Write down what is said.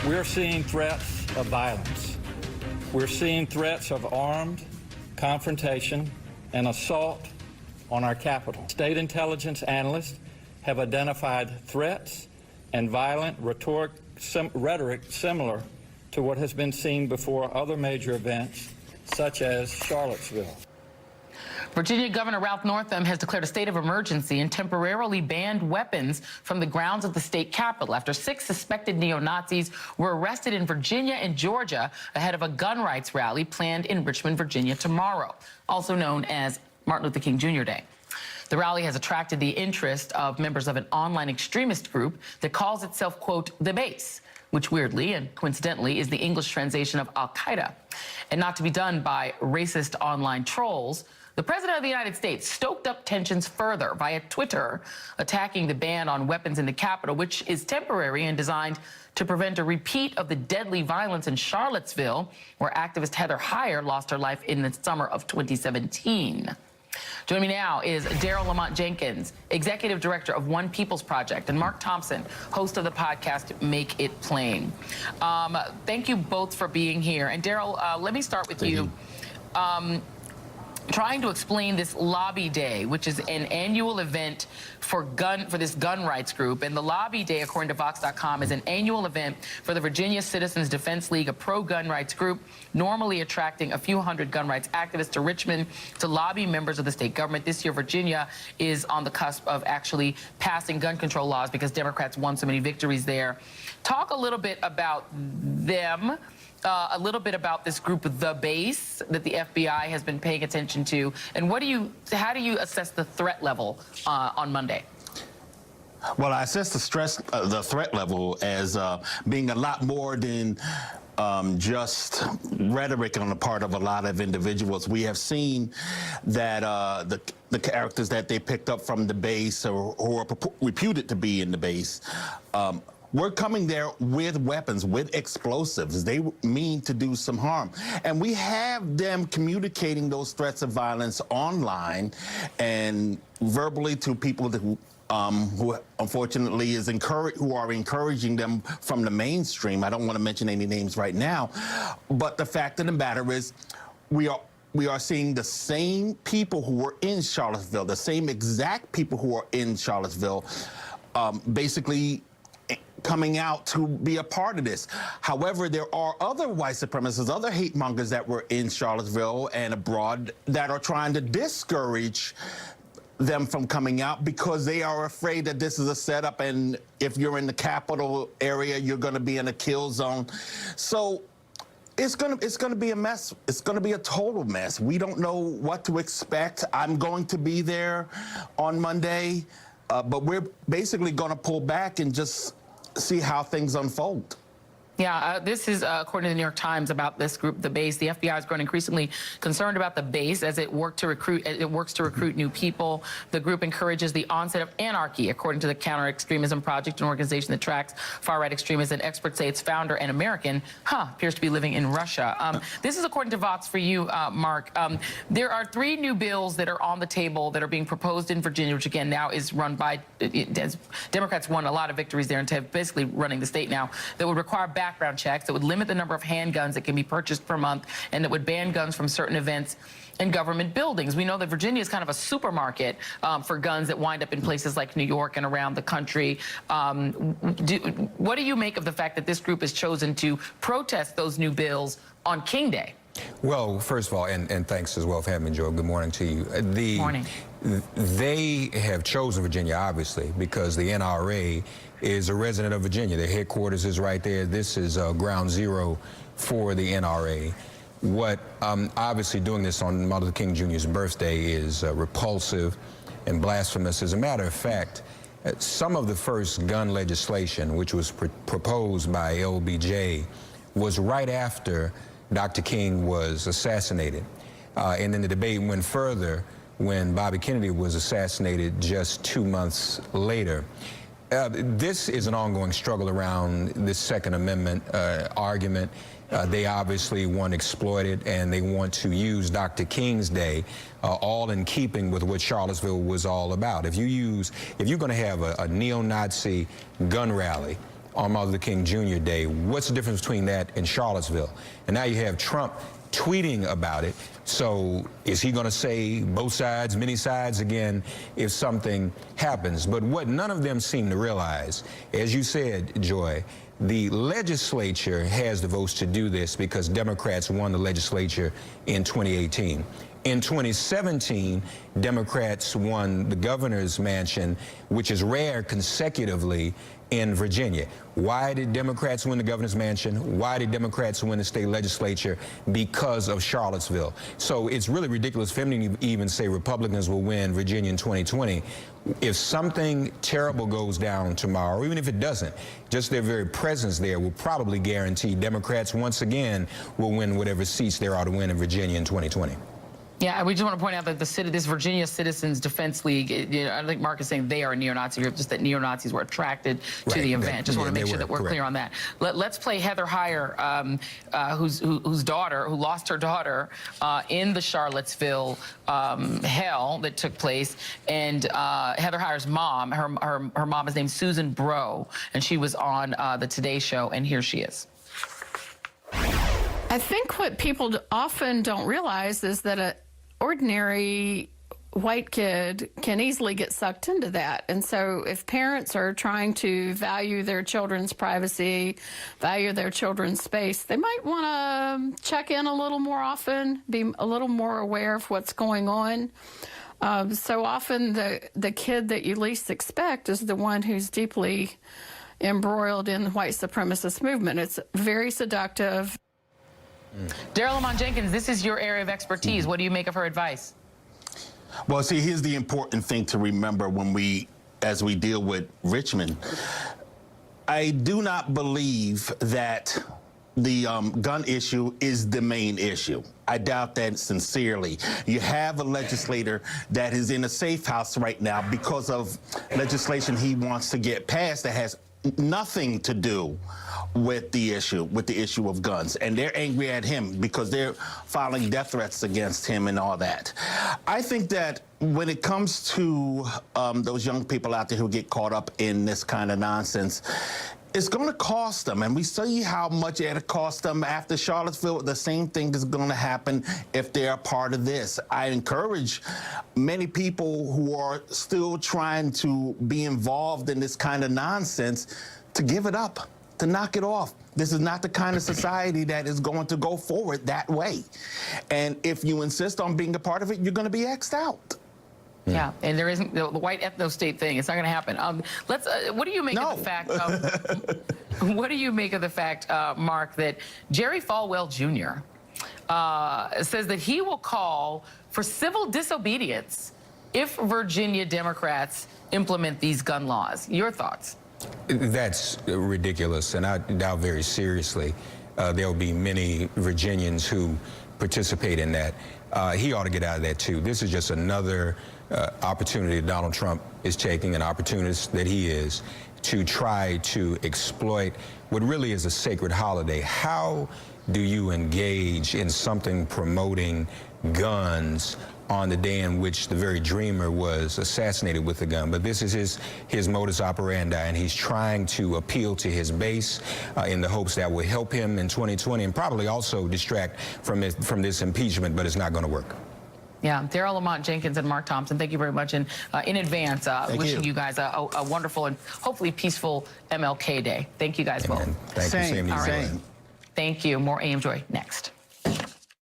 We're seeing threats of violence. We're seeing threats of armed confrontation and assault on our capital. State intelligence analysts have identified threats and violent rhetoric similar to what has been seen before other major events, such as Charlottesville. Virginia Governor Ralph Northam has declared a state of emergency and temporarily banned weapons from the grounds of the state capitol after 6 suspected neo-Nazis were arrested in Virginia and Georgia ahead of a gun rights rally planned in Richmond, Virginia tomorrow, also known as Martin Luther King Jr. Day. The rally has attracted the interest of members of an online extremist group that calls itself, quote, the base, which weirdly and coincidentally is the English translation of Al-Qaeda. And not to be done by racist online trolls, the President of the United States stoked up tensions further via Twitter, attacking the ban on weapons in the Capitol, which is temporary and designed to prevent a repeat of the deadly violence in Charlottesville, where activist Heather Heyer lost her life in the summer of 2017. Joining me now is Daryl Lamont Jenkins, Executive Director of One People's Project, and Mark Thompson, host of the podcast Make It Plain. Thank you both for being here. And Daryl, let me start with you. Trying to explain this Lobby Day, which is an annual event for this gun rights group. And the Lobby Day, according to Vox.com, is an annual event for the Virginia Citizens Defense League, a pro-gun rights group, normally attracting a few hundred gun rights activists to Richmond to lobby members of the state government. This year, Virginia is on the cusp of actually passing gun control laws because Democrats won so many victories there. Talk a little bit about them. A little bit about this group, The Base, that the FBI has been paying attention to, and how do you assess the threat level on Monday? Well, I assess the threat level as being a lot more than just rhetoric on the part of a lot of individuals. We have seen that the characters that they picked up from The Base or who are reputed to be in The Base, we're coming there with weapons, with explosives. They mean to do some harm. And we have them communicating those threats of violence online and verbally to people who unfortunately who are encouraging them from the mainstream. I don't want to mention any names right now, but the fact of the matter is we are seeing the same people who were in Charlottesville, the same exact people who are in Charlottesville, basically coming out to be a part of this. However, there are other white supremacists, other hate mongers that were in Charlottesville and abroad that are trying to discourage them from coming out because they are afraid that this is a setup, and if you're in the capital area, you're going to be in a kill zone. So it's going to be a mess. It's going to be a total mess. We don't know what to expect. I'm going to be there on Monday, but we're basically going to pull back and just see how things unfold. Yeah, this is according to the New York Times about this group, The Base. The FBI has grown increasingly concerned about The Base as it works to recruit new people. The group encourages the onset of anarchy, according to the Counter-Extremism Project, an organization that tracks far-right extremists. And experts say its founder, an American, appears to be living in Russia. This is according to Vox for you, Mark. There are 3 new bills that are on the table that are being proposed in Virginia, which again now is run by Democrats won a lot of victories there and basically running the state now, that would require background checks, that would limit the number of handguns that can be purchased per month, and that would ban guns from certain events in government buildings. We know that Virginia is kind of a supermarket for guns that wind up in places like New York and around the country. What do you make of the fact that this group has chosen to protest those new bills on King Day? Well, first of all, and thanks as well for having me, Joe. Good morning to you. Good morning. They have chosen Virginia, obviously, because the NRA is a resident of Virginia. Their headquarters is right there. This is ground zero for the NRA. What obviously doing this on Martin Luther King Jr.'s birthday is repulsive and blasphemous. As a matter of fact, some of the first gun legislation, which was proposed by LBJ, was right after Dr. King was assassinated. And then the debate went further when Bobby Kennedy was assassinated just 2 months later. This is an ongoing struggle around this Second Amendment argument. They obviously want to exploit it, and they want to use Dr. King's Day, all in keeping with what Charlottesville was all about. If you're going to have a neo-Nazi gun rally on Martin Luther King Jr. Day. What's the difference between that and Charlottesville? And now you have Trump tweeting about it. So is he going to say both sides, many sides again, if something happens? But what none of them seem to realize, as you said, Joy, the legislature has the votes to do this because Democrats won the legislature in 2018. In 2017, Democrats won the governor's mansion, which is rare, consecutively in Virginia. Why did Democrats win the governor's mansion? Why did Democrats win the state legislature? Because of Charlottesville. So it's really ridiculous for them to even say Republicans will win Virginia in 2020. If something terrible goes down tomorrow, or even if it doesn't, just their very presence there will probably guarantee Democrats once again will win whatever seats there are to win in Virginia in 2020. Yeah, we just want to point out that this Virginia Citizens Defense League, I think Mark is saying they are a neo-Nazi group, just that neo-Nazis were attracted to the event. Just want to make sure that we're clear on that. Let's play Heather Heyer, whose daughter, who lost her daughter in the Charlottesville hell that took place. And Heather Heyer's mom, her mom is named Susan Bro, and she was on the Today Show, and here she is. I think what people often don't realize is that an ordinary white kid can easily get sucked into that. And so if parents are trying to value their children's privacy, value their children's space, they might want to check in a little more often, be a little more aware of what's going on. So often the kid that you least expect is the one who's deeply embroiled in the white supremacist movement. It's very seductive. Daryl Lamont Jenkins, this is your area of expertise. What do you make of her advice? Well, see, here's the important thing to remember as we deal with Richmond. I do not believe that the gun issue is the main issue. I doubt that sincerely. You have a legislator that is in a safe house right now because of legislation he wants to get passed that has nothing to do with the issue of guns, and they're angry at him because they're filing death threats against him and all that. I think that when it comes to those young people out there who get caught up in this kind of nonsense, it's going to cost them, and we see how much it cost them after Charlottesville. The same thing is going to happen if they're a part of this. I encourage many people who are still trying to be involved in this kind of nonsense to give it up, to knock it off. This is not the kind of society that is going to go forward that way. And if you insist on being a part of it, you're going to be X'd out. Yeah, and there isn't the white ethno-state thing. It's not going to happen. What do you make of the fact? What do you make of the fact, Mark, that Jerry Falwell Jr. Says that he will call for civil disobedience if Virginia Democrats implement these gun laws? Your thoughts? That's ridiculous, and I doubt very seriously there'll be many Virginians who participate in that. He ought to get out of that too. This is just another opportunity Donald Trump is taking, an opportunist that he is, to try to exploit what really is a sacred holiday. How do you engage in something promoting guns on the day in which the very dreamer was assassinated with a gun? But this is his modus operandi, and he's trying to appeal to his base in the hopes that will help him in 2020 and probably also distract from this impeachment, but it's not going to work. Yeah, Daryl Lamont Jenkins and Mark Thompson, thank you very much. And in advance, wishing you guys a wonderful and hopefully peaceful MLK Day. Thank you guys both. Thank you. Same. Thank you. More AM Joy next.